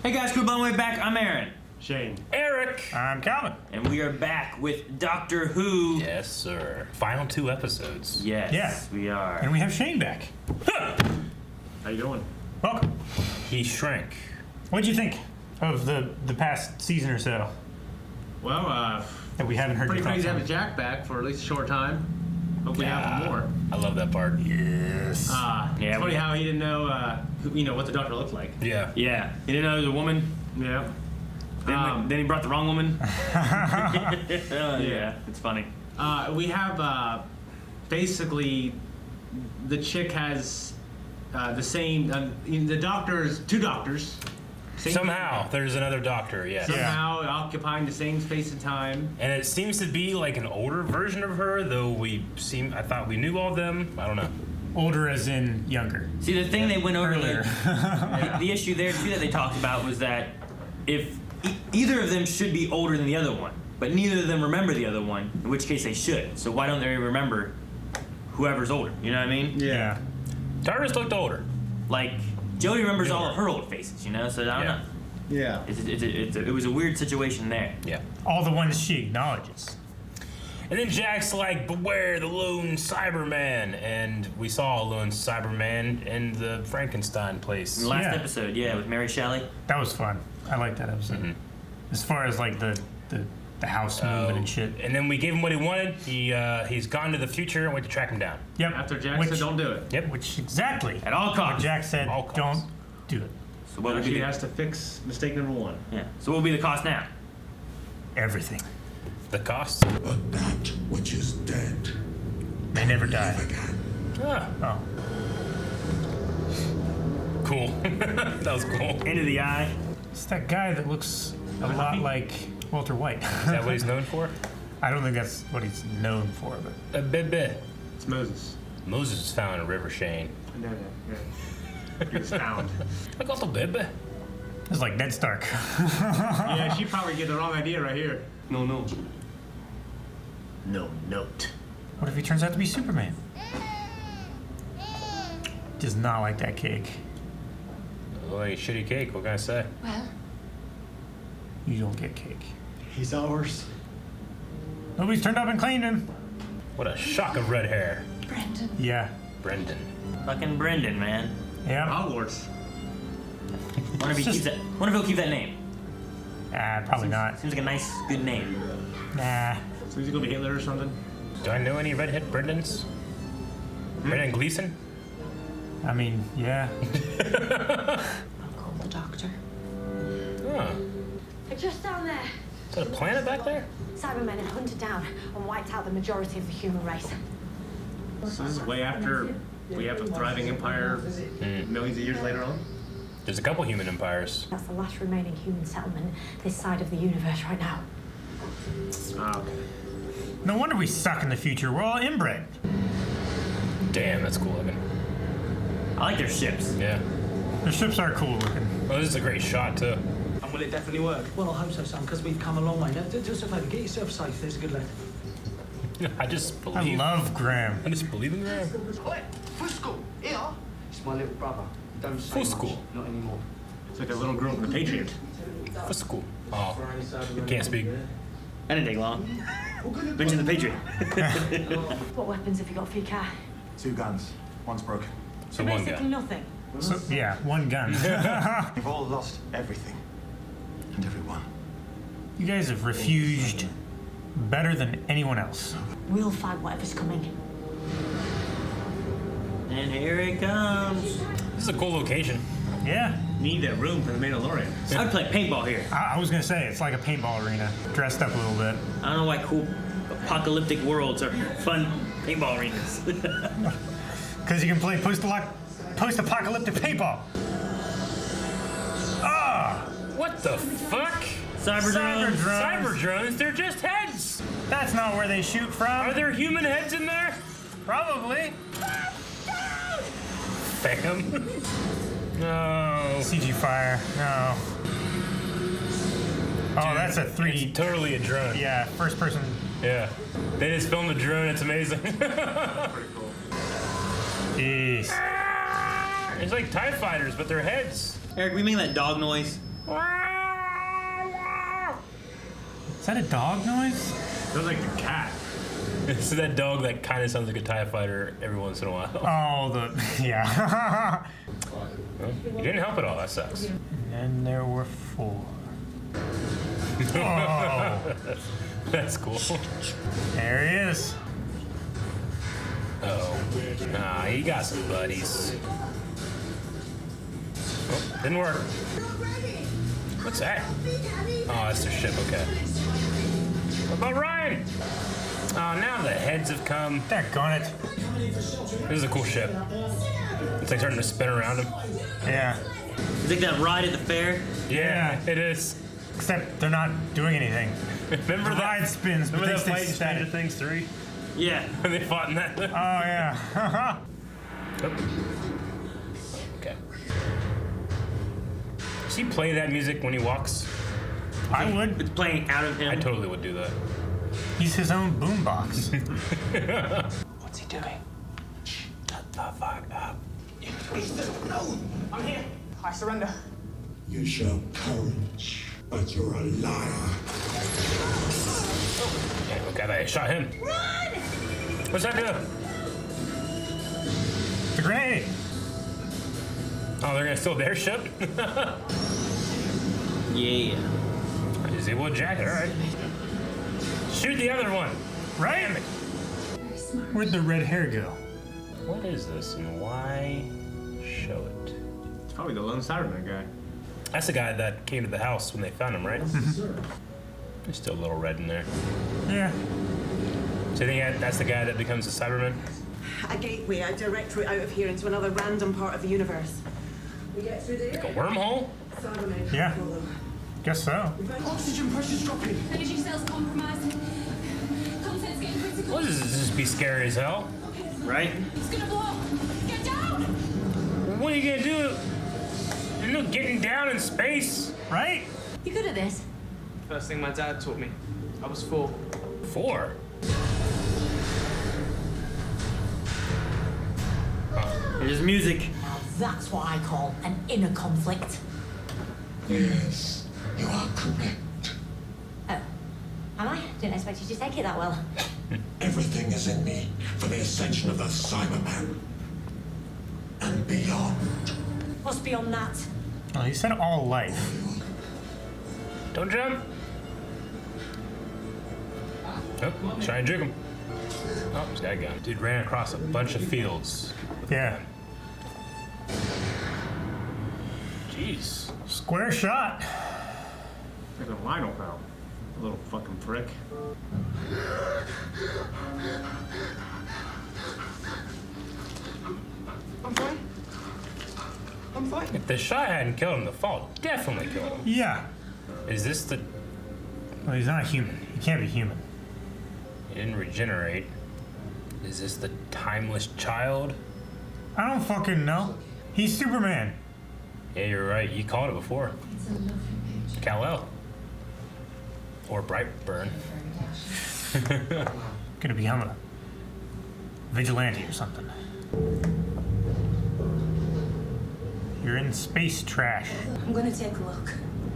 Hey guys, cool by the way back. I'm Aaron. Shane. Eric. I'm Calvin. And we are back with Doctor Who. Yes, sir. Final 2 episodes. Yes, Yeah. we are. And we have Shane back. How you doing? Welcome. He shrank. What'd you think of the past season or so Well, that we haven't heard pretty your crazy to thoughts have Jack back for at least a short time. Hope we have him more. I love that part. Yes. It's funny how he didn't know, what the doctor looked like. Yeah. Yeah, you didn't know it was a woman. Yeah. Then he brought the wrong woman. Yeah, it's funny. We have basically the chick has the same. The doctors, 2 doctors. Somehow there's another doctor. Yes. Somehow occupying the same space and time. And it seems to be like an older version of her, though I thought we knew all of them. I don't know. Older as in younger. See, the thing they went over Earlier. the issue there too that they talked about was that if either of them should be older than the other one, but neither of them remember the other one, in which case they should. So why don't they remember whoever's older? You know what I mean? Yeah. TARDIS looked older. Like Jodie remembers all of her old faces, you know. So I don't know. Yeah. It was a weird situation there. Yeah. All the ones she acknowledges. And then Jack's like, beware the lone Cyberman. And we saw a lone Cyberman in the Frankenstein place. In the last Yeah. episode, with Mary Shelley. That was fun. I liked that episode. Mm-hmm. As far as like the house movement and shit. And then we gave him what he wanted. He's gone to the future and went to track him down. Yep. After Jack said, "Don't do it." Yep. Which exactly. At all What costs. Jack said, All costs. don't do it. So what would She be has to fix mistake number 1. So what will be the cost now? Everything. The cost. But that which is dead They never die. live again. Ah, Oh. cool. That was cool. Into the eye. It's that guy that looks a lot like Walter White. Is that what he's known for? I don't think that's what he's known for, but Bebe. It's Moses. Moses was found in a river, Shane. No. He was found. I got the Bebe. it's like Ned Stark. Yeah, she probably get the wrong idea right here. No. No note. What if he turns out to be Superman? Does not like that cake. Oh, like a shitty cake. What can I say? Well, You don't get cake. He's ours. Nobody's turned up and claimed him. What a shock of red hair. Brendan. Yeah. Brendan. Fucking Brendan, man. Yeah. Hogwarts. Wonder if he'll keep that name. Probably not. Seems like a nice, good name. Nah. So he's gonna be Hitler or something. Do I know any redhead Brendans? Brendan Gleeson? I mean, yeah. I'll call the doctor. Huh. They're just down there. Is that a planet back there? Cybermen had hunted down and wiped out the majority of the human race. So this is way after we have a thriving empire millions of years later on. There's a couple human empires. That's the last remaining human settlement this side of the universe right now. Okay. No wonder we suck in the future. We're all inbred. Damn, that's cool looking. I like their ships. Yeah. The ships are cool looking. Oh, this is a great shot, too. And will it definitely work? Well, I hope so, son, because we've come a long way. Now, do us a favour, get yourself safe. There's a good lad. I just I believe. love Graham. I just believe in Graham. Oi, Fusco, here. It's my little brother. Don't say Fusco. much, not anymore. It's like a little girl from the Patriot. For school. Oh, you can't speak. That didn't take long. Mention the Patriot. What weapons have you got for your car? 2 guns. One's broken. So one Basically guy. nothing. So, yeah, one gun. We've all lost everything. And everyone. You guys have refuged better than anyone else. We'll fight whatever's coming. And here it comes. This is a cool location. Yeah. Need that room for the Mandalorian. I'd play paintball here. I was gonna say it's like a paintball arena, dressed up a little bit. I don't know why cool apocalyptic worlds are fun paintball arenas. Because you can play post-apocalyptic paintball. Ah! What the fuck? Cyber drones. Cyber drones? They're just heads. That's not where they shoot from. Are there human heads in there? Probably. Fam. No. CG fire. No. Oh, that's a 3D. It's totally a drone. Yeah, first person. Yeah. They just filmed a drone. It's amazing. Pretty cool. Jeez. It's like TIE fighters, but they're heads. Eric, we make that dog noise. Is that a dog noise? Sounds like a cat. It's that dog that kind of sounds like a TIE fighter every once in a while. Oh, yeah. Well, you didn't help at all. That sucks. And then there were 4. Oh, That's cool. there he is. Oh, nah, he got some buddies. Oh, didn't work. What's that? Oh, that's their ship. Okay. What about Ryan? Oh, now the heads have come. Daggone it. This is a cool ship. It's like starting to spin around him. Yeah. It's like that ride at the fair. Yeah, it is. Except they're not doing anything. Remember The that? ride spins, but Remember they that stay fight in Stranger static. Things 3? Yeah. When they fought in that? Oh, yeah. Okay. Does he play that music when he walks? I would. It's playing out of him. I totally would do that. He's his own boombox. What's he doing? Shut the fuck up. No! I'm here. I surrender. You show courage, but you're a liar. Yeah, okay, they shot him. Run! What's that do? It's a grenade. Oh, they're gonna steal their ship? Yeah. Is able to jack it, alright. Shoot the other one. Right? Damn it. Where'd the red hair go? What is this and why show it? It's probably the lone Cyberman guy. That's the guy that came to the house when they found him, right? There's still a little red in there. Yeah. So you think that's the guy that becomes the Cyberman? A gateway, a direct route out of here into another random part of the universe. We get through there. Like a wormhole? Cybermen. Yeah. Guess so. Oxygen pressure's dropping. Energy cells compromised. Content's getting critical. What does this be scary as hell? Right? It's gonna blow. Get down! What are you gonna do? There's no getting down in space. Right? You good at this? First thing my dad taught me. I was 4. 4? It is music. Now that's what I call an inner conflict. Yes, you are correct. Oh. Am I? Didn't expect you to take it that well. Everything is in me for the ascension of the Cyberman. And beyond. What's beyond that? Oh, he said all life. Don't jump. Oh, try and juke him. Oh, he's got a gun. Dude ran across a bunch of fields. Yeah. Jeez. Square shot. There's a Lionel pal. A little fucking prick. I'm fine. I'm fine. If the shot hadn't killed him, the fall definitely killed him. Yeah. Is this the... Well, he's not human. He can't be human. He didn't regenerate. Is this the timeless child? I don't fucking know. He's Superman. Yeah, you're right. You called it before. Kal-El. Or Brightburn. Gonna become a vigilante or something. You're in space trash. I'm gonna take a look.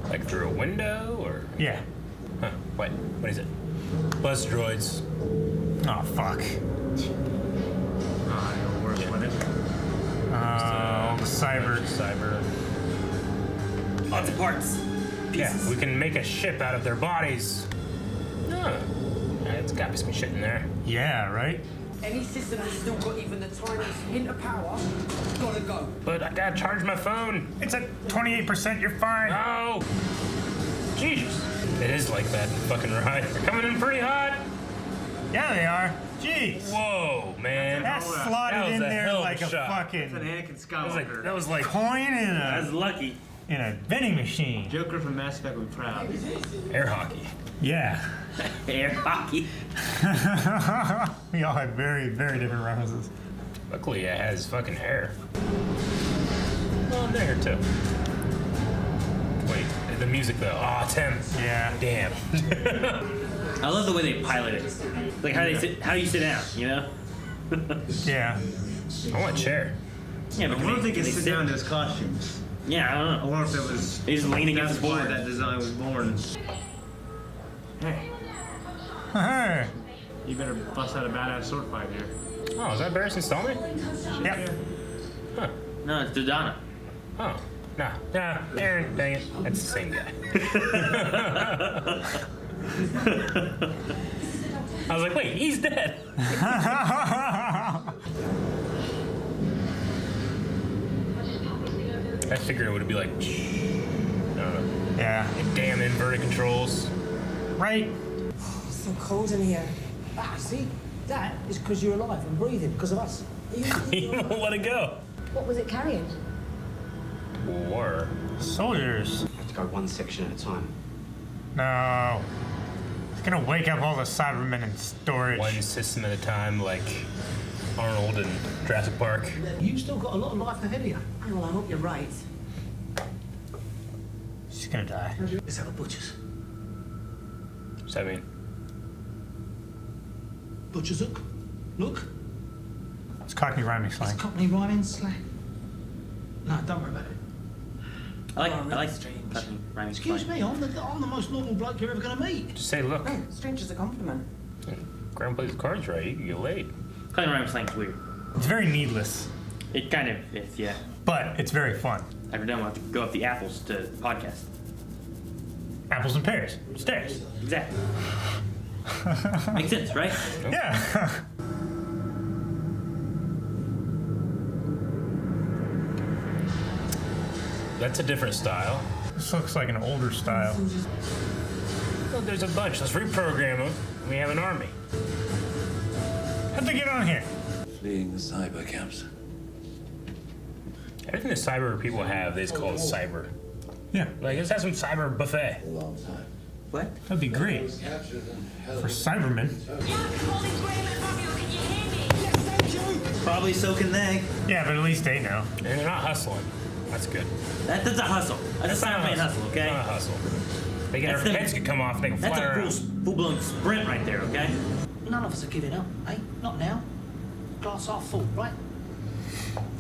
Like through a window, or... Yeah. Huh, what? What is it? Buzz droids. Oh, fuck. I know worse when it. Oh, the cyber. Cyber. Lots of parts. Yeah, Pieces. we can make a ship out of their bodies. Huh. Yeah, it's gotta be some shit in there. Yeah, right? Any system that's still got even the tiniest hint of power, gotta go. But I gotta charge my phone. It's at 28%, you're fine. Oh! Jesus. It is like that fucking ride. They're coming in pretty hot. Yeah, they are. Jeez. Whoa, man. That's That slotted was in a there hell of like a a shot. It's an fucking Anakin That was Skywalker. like coin in That's a lucky. vending machine. Joker from Mass Effect would be proud. air hockey. Yeah. Air hockey. We all had very, very different references. Luckily, it has fucking hair. Well, there too. Wait, the music though. Oh, it's him. Yeah. Damn. I love the way they pilot it. Like how you sit down, you know? Yeah. I want a chair. Yeah, I but wonder if they can can sit down to his costumes. Yeah, I don't know. Or if it was. He's leaning against That's the why board. that design was born. Hey. Hey. You better bust out a badass sword fight here. Oh, is that Barristan Stallman? Yep. Huh. No, it's Dodonna. Oh. Nah, Aaron, dang it. That's the same guy. I was like, wait, he's dead. I figured it would be like, Yeah. damn inverted controls. Right. It's so cold in here. Ah, see? That is because you're alive and breathing because of us. You won't let it go. What was it carrying? War. Soldiers. have to go one section at a time. No. It's gonna wake up all the Cybermen in storage. One system at a time, like Arnold in Jurassic Park. You've still got a lot of life ahead of you. Well, I hope you're right. She's gonna die. Let's have a butcher's. What's that mean? Butcher's hook. Look. It's Cockney rhyming slang. It's Cockney rhyming slang. No, don't worry about it. I like Cockney rhyming Excuse slang. me, I'm the most normal bloke you're ever going to meet. Just say, look. Oh, strange is a compliment. Graham plays the cards right. You can get laid. Cockney rhyming slang's weird. It's very needless, It kind of is, yeah. but it's very fun. After done, we'll have to go up the apples to podcast. Apples and pears. Stairs. Exactly. Makes sense, right? Yeah. That's a different style. This looks like an older style. Look, there's a bunch. Let's reprogram them. We have an army. How'd they get on here? Fleeing the cyber camps. Everything the cyber people have, they just call it cyber. Yeah. Like, let's have some cyber buffet. What? That'd be great. For Cybermen. Probably so can they. Yeah, but at least they know. And they're not hustling. That's good. That's a hustle. That's a Cyberman hustle, okay? Not a hustle. They get That's their them- heads could come off. They can That's fly a around. full-blown sprint right there, okay? None of us are giving up, eh? Not now. Glass half full, right?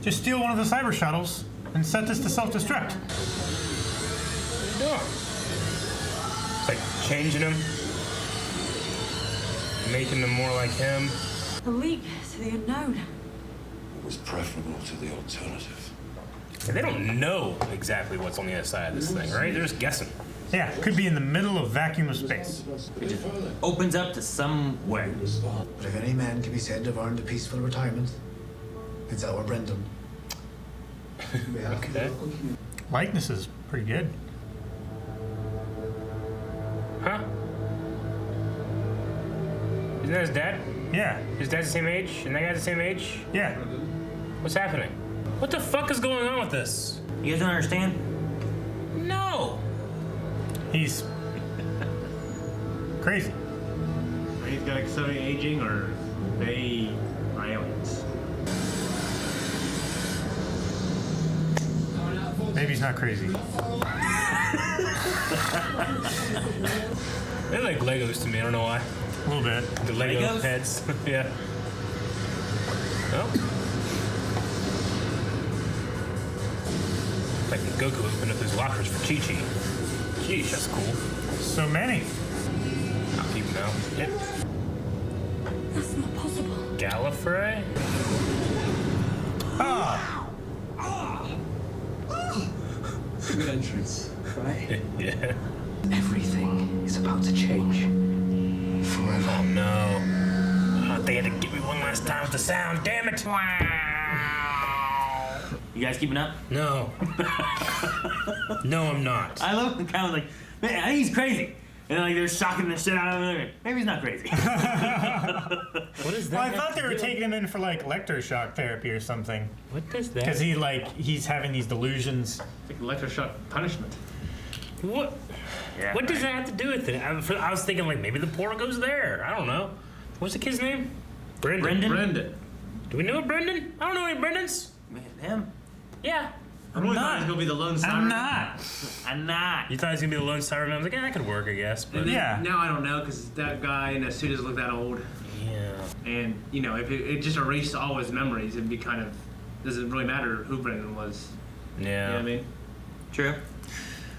Just steal one of the cyber shuttles and set this to self-destruct. What are you doing? It's like changing them, making them more like him. A leap to the unknown. It was preferable to the alternative. And they don't know exactly what's on the other side of this thing, right? They're just guessing. Yeah, could be in the middle of vacuum of space. It just opens up to somewhere. But if any man can be said to have earned a peaceful retirement, it's our Brendan. Okay. Likeness is pretty good. Huh? Isn't that his dad? Yeah. His dad's the same age? And that guy's the same age? Yeah. What's happening? What the fuck is going on with this? You guys don't understand? No! He's crazy. He's got accelerated aging, or they are aliens. Maybe he's not crazy. They're like Legos to me, I don't know why. A little bit. The Lego Legos? heads. Yeah. Oh. Like when Goku opened up his lockers for Chi-Chi. Sheesh, that's cool. So many. I'll keep them out. Yep. That's not possible. Gallifrey? Ah! Good entrance, right? Yeah. Everything is about to change. Forever. Oh no. Oh, they had to get me one last time with the sound, damn it! You guys keeping up? No. No, I'm not. I love the kind of like, man, I think he's crazy. And like they're shocking the shit out of him. Maybe he's not crazy. What is that? Well, I thought they were taking him in for like electroshock therapy or something. What does that? Because he's having these delusions. Like electroshock punishment. What? Yeah. What does that have to do with it? I was thinking like maybe the portal goes there. I don't know. What's the kid's name? Brendan. Brendan. Do we know a Brendan? I don't know any Brendans. Man, him? Yeah. I'm really thought he was gonna be the lone Cyberman. I'm not. I'm not. You thought he was gonna be the lone Cyberman? I was like, yeah, that could work, I guess. But And then, Yeah. Now I don't know, because that guy in a suit doesn't look that old. yeah. And, you know, if it just erased all his memories, it'd be kind of, doesn't really matter who Brendan was. Yeah. You know what I mean? True.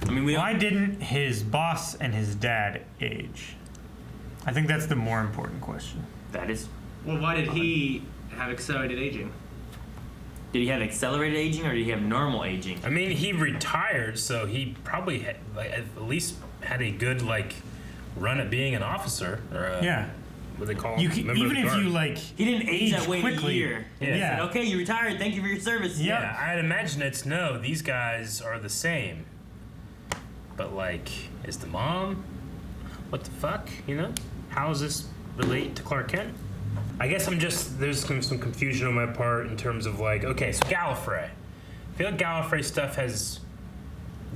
I mean, why didn't his boss and his dad age? I think that's the more important question. That is. Well, why did he have accelerated aging? Did he have accelerated aging or did he have normal aging? I mean, he retired, so he probably had, like, at least had a good run at being an officer. Or what they call him? Even if you he didn't age that way quickly. in a year. Yeah. Said, okay, you retired. Thank you for your service. Yeah, I'd imagine it's no. These guys are the same. But is the mom? What the fuck? You know? How does this relate to Clark Kent? I guess there's some confusion on my part in terms of okay, so Gallifrey. I feel like Gallifrey stuff has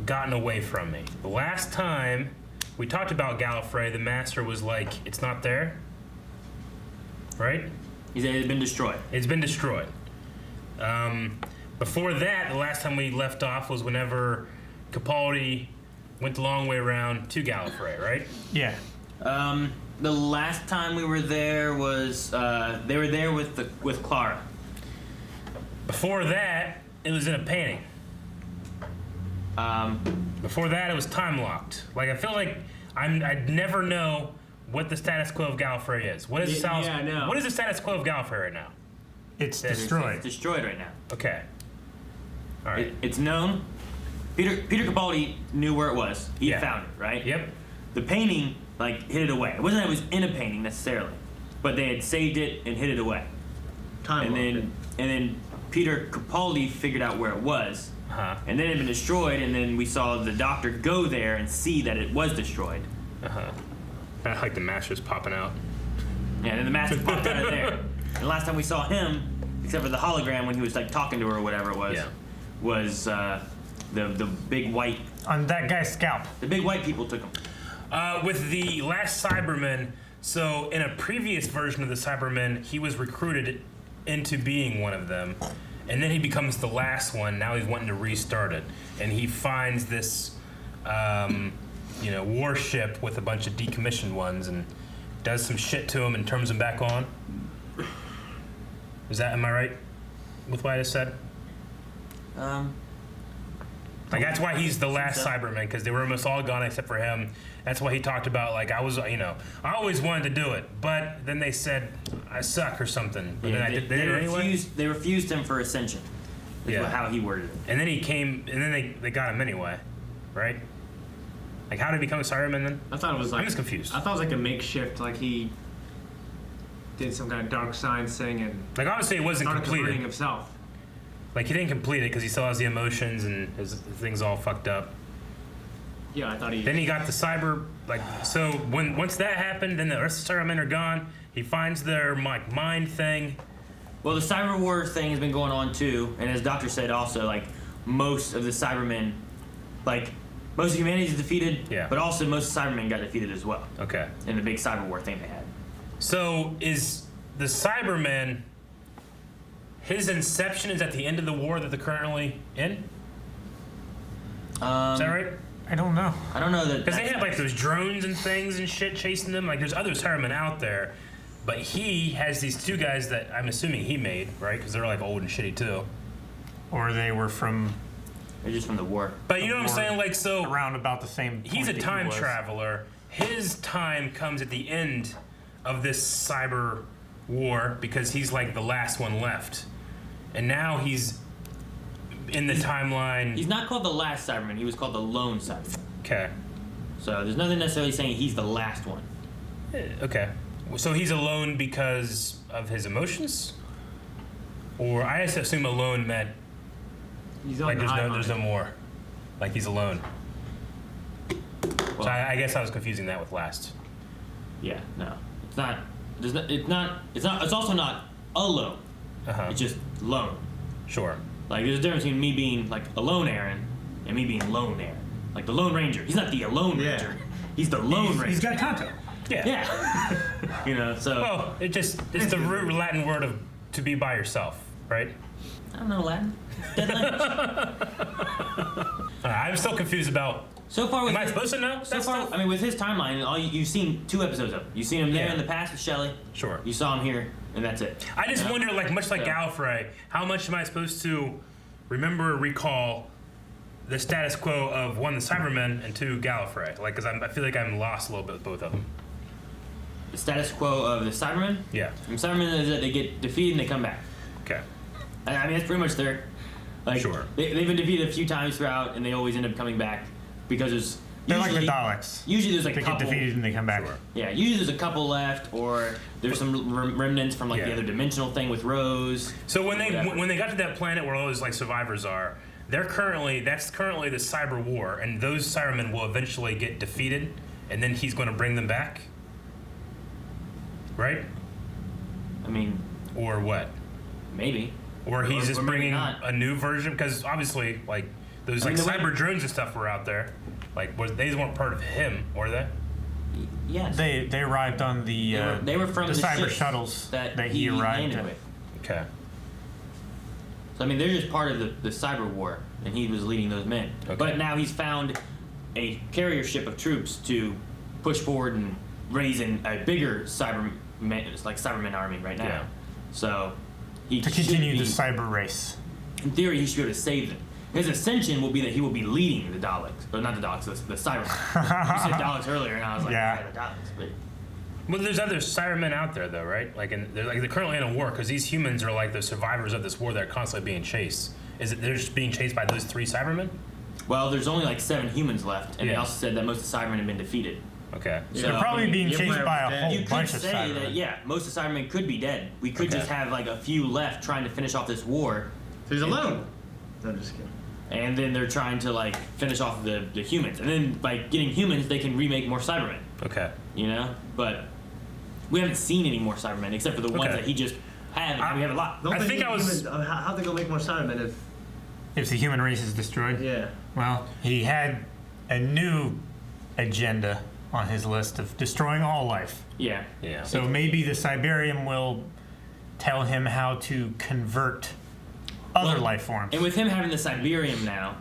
gotten away from me. The last time we talked about Gallifrey, the Master was like, it's not there. Right? He said it had been destroyed. It's been destroyed. Before that, the last time we left off was whenever Capaldi went the long way around to Gallifrey, right? Yeah. The last time we were there was they were there with Clara. Before that, it was in a painting. Before that, it was time locked. I feel like I'd never know what the status quo of Gallifrey is. What is the status quo of Gallifrey right now? It's destroyed. It's destroyed right now. Okay. All right. It's known. Peter Capaldi knew where it was. He had found it, right? Yep. The painting hid it away. It wasn't that it was in a painting necessarily, but they had saved it and hid it away. And then Peter Capaldi figured out where it was, and then it had been destroyed. And then we saw the Doctor go there and see that it was destroyed. I like the Master's popping out. Yeah, and then the Master popped out of there. And the last time we saw him, except for the hologram when he was talking to her or whatever it was, was the big white on that guy's scalp. The big white people took him. With the last Cyberman, so in a previous version of the Cybermen, he was recruited into being one of them, and then he becomes the last one. Now he's wanting to restart it, and he finds this, warship with a bunch of decommissioned ones, and does some shit to him and turns them back on. Am I right with what I just said? That's why he's the last Cyberman, because they were almost all gone except for him. That's why he talked about I always wanted to do it, but then they said I suck or something. But then they refused. They refused him for Ascension. Is how he worded it. And then he came, and then they got him anyway, right? How did he become a Cyberman then? I thought it was I'm just confused. I thought it was a makeshift, he did some kind of dark science thing and obviously it wasn't completed himself. He didn't complete it because he still has the emotions and his thing's all fucked up. Yeah, I thought he. Then he got the cyber so once that happened, then the rest of the Cybermen are gone. He finds their mind thing. Well, the Cyber War thing has been going on too, and as Doctor said also, most of the Cybermen, most of humanity is defeated, but also most of Cybermen got defeated as well. Okay. In the big Cyber War thing they had. So is the Cyberman, his inception is at the end of the war that they're currently in? Is that right? I don't know. I don't know that. Because they have those drones and things and shit chasing them. There's other Cybermen out there, but he has these two guys that I'm assuming he made, right? Because they're old and shitty too. Or they were from. They're just from the war. But you know what I'm saying? So around about the same. He's a time traveler. His time comes at the end of this cyber war because he's the last one left, and now he's in the timeline. He's not called the last Cyberman. He was called the lone Cyberman. Okay. So there's nothing necessarily saying he's the last one. Okay. So he's alone because of his emotions, or I just assume alone meant he's on there's no more. He's alone. Well, so I guess I was confusing that with last. Yeah. No. It's not. It's also not alone. It's just lone. Sure. There's a difference between me being a lone Aaron and me being lone Aaron. The Lone Ranger. He's not the Lone Ranger. He's the Lone Ranger. He's got Tonto. Yeah. So. Well, it's the root Latin word of to be by yourself, right? I don't know Latin. Dead language. I'm still confused about. So far, am I supposed to know? So far, I mean, with his timeline, you've seen 2 episodes of him. You've seen him there in the past with Shelley. Sure. You saw him here, and that's it. I just wonder, much like Gallifrey, how much am I supposed to remember or recall the status quo of one, the Cybermen, and two, Gallifrey? Like, because I feel like I'm lost a little bit with both of them. The status quo of the Cybermen? Yeah. And Cybermen is that they get defeated and they come back. Okay. I mean, that's pretty much their. Like, sure. They've been defeated a few times throughout, and they always end up coming back because there's. They're like the Daleks. Usually there's a they couple. They get defeated and they come back. Sure. Yeah, usually there's a couple left, or there's some remnants from like the other dimensional thing with Rose. So when they got to that planet where all those like survivors are, that's currently the cyber war, and those Cybermen will eventually get defeated, and then he's going to bring them back, right? I mean, or what? Maybe. Or he's just bringing a new version, because obviously, like those cyber drones and stuff were out there. Like, they weren't part of him, were they? Yes. They arrived on the they were from the cyber ships shuttles that he arrived landed in. with. Okay. So I mean, they're just part of the cyber war, and he was leading those men. Okay. But now he's found a carrier ship of troops to push forward and raise a bigger Cyberman army right now. Yeah. So he to continue the cyber race. In theory, he should be able to save them. His ascension will be that he will be leading the Daleks, or not the Daleks, the Cybermen. You said Daleks earlier, and I was like, yeah, the Daleks. But well, there's other Cybermen out there, though, right? Like, they're currently in a war because these humans are like the survivors of this war that are constantly being chased. Is it they're just being chased by those 3 Cybermen? Well, there's only like 7 humans left, and they also said that most of the Cybermen have been defeated. Okay. So they're probably being chased by a whole bunch of Cybermen. You could say that, most of the Cybermen could be dead. We could just have like a few left trying to finish off this war. So he's alone. No, I'm just kidding. And then they're trying to like finish off the humans, and then by getting humans, they can remake more Cybermen. Okay. You know, but we haven't seen any more Cybermen except for the ones that he just had. We have a lot. How'd they go make more Cybermen if the human race is destroyed? Yeah. Well, he had a new agenda on his list of destroying all life. Yeah. Yeah. So maybe the Cyberium will tell him how to convert other life forms. And with him having the Cyberium now,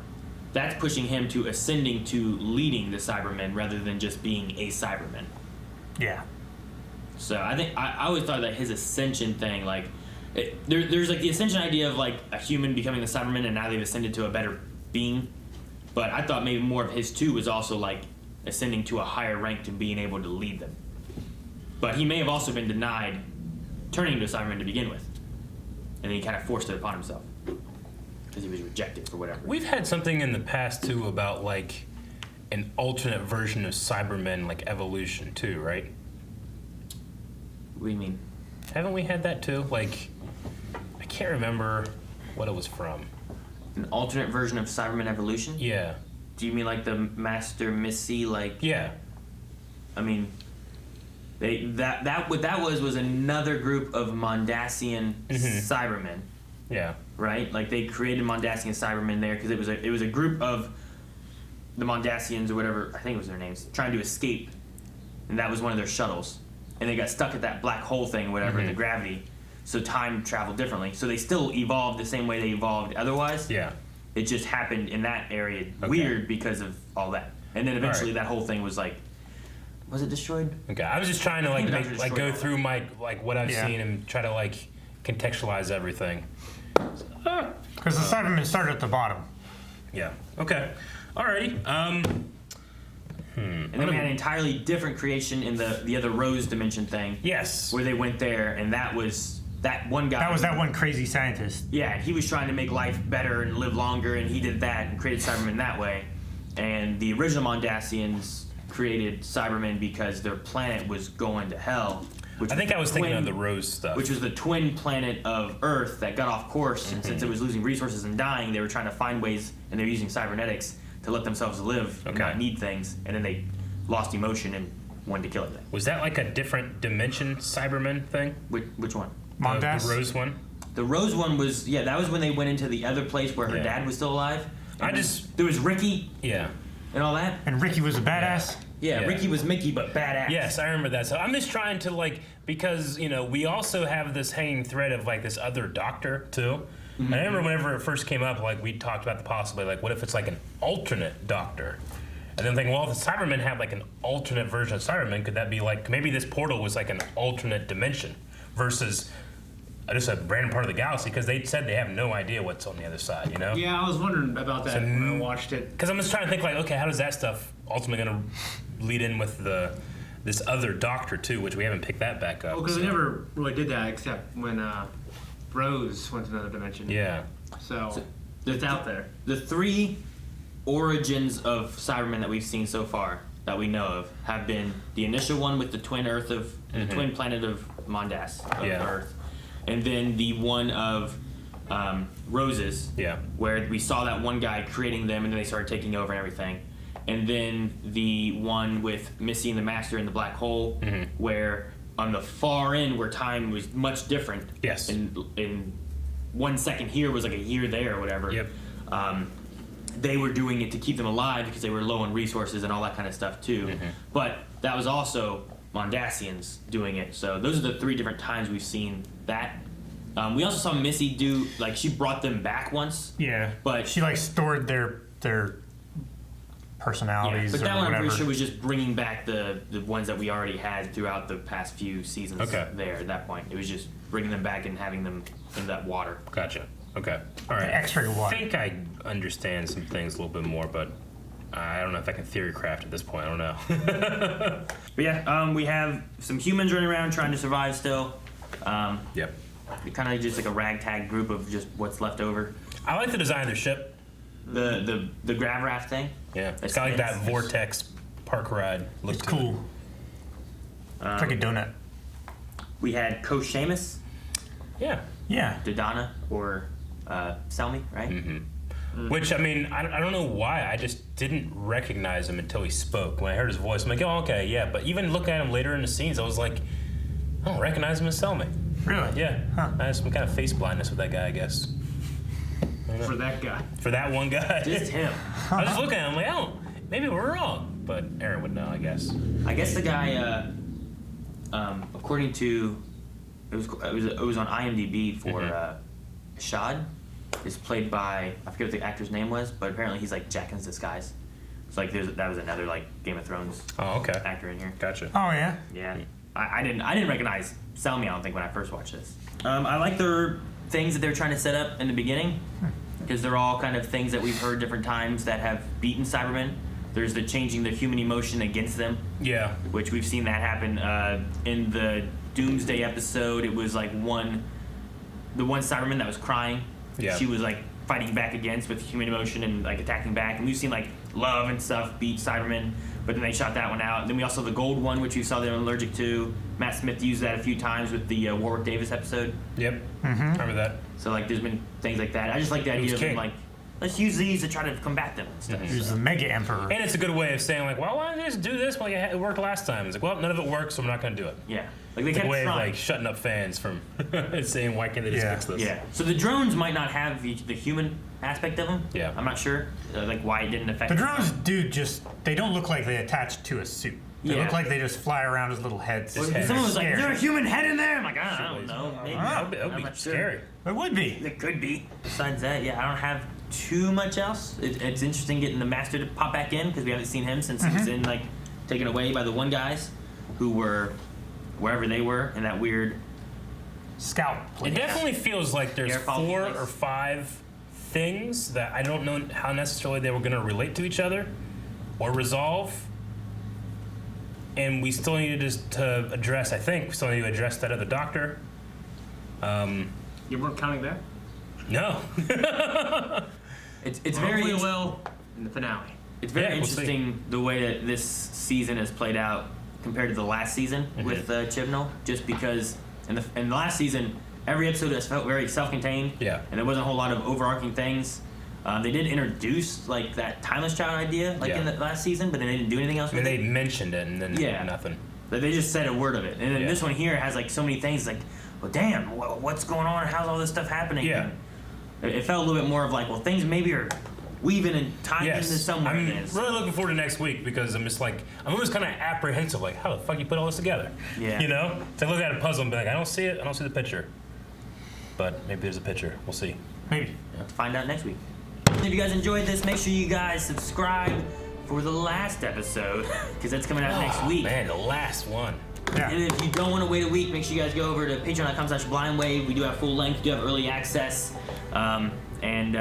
that's pushing him to ascending to leading the Cybermen rather than just being a Cyberman. Yeah. So I think I always thought that his ascension thing, like, there's like the ascension idea of like a human becoming the Cyberman, and now they've ascended to a better being. But I thought maybe more of his too was also like ascending to a higher rank to being able to lead them. But he may have also been denied turning into a Cyberman to begin with, and then he kind of forced it upon himself because he was rejected for whatever. We've had something in the past too about like an alternate version of Cybermen, like evolution too, right? What do you mean? Haven't we had that too? Like, I can't remember what it was from. An alternate version of Cyberman evolution? Yeah. Do you mean like the Master Missy, like? Yeah. I mean, what that was another group of Mondasian Cybermen. Yeah. Right? Like they created Mondasian Cybermen there because it was a group of the Mondasians or whatever, I think it was their names, trying to escape, and that was one of their shuttles, and they got stuck at that black hole thing, whatever, the gravity. So time traveled differently. So they still evolved the same way they evolved otherwise. Yeah. It just happened in that area weird because of all that. And then eventually that whole thing was like, was it destroyed? Okay, I was just trying to like go through my what I've seen and try to like contextualize everything. Because the Cybermen started at the bottom. Yeah. Okay. Alrighty. And then we had an entirely different creation in the other Rose dimension thing. Yes. Where they went there, and that was that one guy. That was that one crazy scientist. Yeah, he was trying to make life better and live longer, and he did that and created Cybermen that way. And the original Mondasians created Cybermen because their planet was going to hell. I think I was thinking of the Rose stuff. Which was the twin planet of Earth that got off course, and since it was losing resources and dying, they were trying to find ways, and they were using cybernetics to let themselves live and not need things, and then they lost emotion and wanted to kill everything. Was that like a different dimension Cyberman thing? Which one? The Rose one? The Rose one was, that was when they went into the other place where her dad was still alive. There was Ricky. Yeah. And all that. And Ricky was a badass. Yeah, Ricky was Mickey, but badass. Yes, I remember that. So I'm just trying to because, we also have this hanging thread of this other doctor too. And I remember whenever it first came up, we talked about the possibility, what if it's an alternate doctor? And then thinking, well, if the Cybermen have an alternate version of Cybermen, could that be maybe this portal was an alternate dimension versus just a random part of the galaxy because they said they have no idea what's on the other side, you know? Yeah, I was wondering about that when I watched it. Because I'm just trying to think, like, okay, how does that stuff ultimately going to lead in with this other doctor, too, which we haven't picked that back up. Well, because they never really did that except when Rose went to another dimension. Yeah. So it's out there. The 3 origins of Cybermen that we've seen so far, that we know of, have been the initial one with the twin twin planet of Mondas, of Earth. And then the one of Rose's, where we saw that one guy creating them, and then they started taking over and everything. And then the one with Missy and the Master in the black hole, where on the far end, where time was much different. Yes. In 1 second here was like a year there or whatever. Yep. They were doing it to keep them alive because they were low on resources and all that kind of stuff too. But that was also Mondasians doing it. So those are the 3 different times we've seen that. We also saw Missy do, like, she brought them back once. Yeah, but she like stored their personalities. But that or one whatever. I'm pretty sure was just bringing back the ones that we already had throughout the past few seasons. There at that point, it was just bringing them back and having them in that water. Gotcha. Okay. All right. X-ray water. I think I understand some things a little bit more, but I don't know if I can theory craft at this point. I don't know. But yeah, we have some humans running around trying to survive still. Yep. Kind of just like a ragtag group of just what's left over. I like the design of their ship. The grav raft thing. Yeah, it's kind of like that vortex park ride. It's cool. It's like a donut. We had Coach Seamus. Yeah. Yeah. Dodonna or Selmy, right? Which, I mean, I don't know why. I just didn't recognize him until he spoke. When I heard his voice, I'm like, oh, okay, yeah. But even looking at him later in the scenes, I was like, I don't recognize him as Selmy. Really? Yeah. Huh. I have some kind of face blindness with that guy, I guess. For that guy. For that one guy. Just him. I was just looking at him like, oh, maybe we're wrong. But Aaron would know, I guess. I guess the guy, according to, it was on IMDb for Shad, is played by, I forget what the actor's name was, but apparently he's like Jack in Disguise. It's like that was another like Game of Thrones actor in here. Gotcha. Oh yeah. Yeah. I didn't recognize Selmy, I don't think, when I first watched this. I like their things that they're trying to set up in the beginning, because they're all kind of things that we've heard different times that have beaten Cybermen. There's the changing the human emotion against them. Yeah. Which we've seen that happen in the Doomsday episode. It was like the one Cyberman that was crying. Yeah. She was like fighting back against with human emotion and like attacking back. And we've seen like Love and stuff beat Cybermen, but then they shot that one out. And then we also have the gold one, which we saw they're allergic to. Matt Smith used that a few times with the Warwick Davis episode. Yep. Remember that. So like there's been things like that. I just like the idea of them, like, let's use these to try to combat them and stuff. He's the Mega Emperor. And it's a good way of saying, like, well, why don't you just do this? Well, it worked last time. It's like, well, none of it works, so we're not going to do it. Yeah. Like they it's kept a way trying. of like shutting up fans from saying, why can't they just fix this? Yeah. So the drones might not have the human aspect of them. Yeah. I'm not sure, like why it didn't affect The them. drones do they don't look like they attach to a suit. They look like they just fly around as little heads. Well, someone was like, "Is there a human head in there?" I'm like, I don't know. Maybe. That would be scary. It would be. It could be. Besides that, yeah, I don't have too much else. It's interesting getting the Master to pop back in because we haven't seen him since he was in like taken away by the one guys who were wherever they were in that weird scout place. It definitely feels like there's Airfall 4 place. or 5 things that I don't know how necessarily they were going to relate to each other or resolve. And we still needed to address, I think, we still need to address that other doctor. You weren't counting that? No. It's Well, very hopefully will in the finale. It's very Yeah, we'll see. interesting the way that this season has played out compared to the last season with Chibnall, just because in the last season every episode has felt very self-contained. Yeah. And there wasn't a whole lot of overarching things. They did introduce like that timeless child idea in the last season, but then they didn't do anything else I mean, with they it. mentioned it and then nothing. Like, they just said a word of it. And then this one here has like so many things like, well, damn, what's going on? How's all this stuff happening? Yeah. And it felt a little bit more of like, well, things maybe are weaving and tying into somewhere. I'm really looking forward to next week because I'm just like, I'm always kind of apprehensive, like, how the fuck you put all this together? Yeah. You know? To look at a puzzle and be like, I don't see it, I don't see the picture. But maybe there's a picture. We'll see. Maybe. We'll find out next week. If you guys enjoyed this, make sure you guys subscribe for the last episode, because that's coming out next week. Man, the last one. Yeah. And if you don't want to wait a week, make sure you guys go over to patreon.com/blindwave. We do have full length, we do have early access. And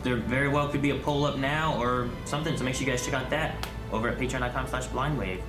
there very well could be a poll up now or something, so make sure you guys check out that over at patreon.com/blindwave.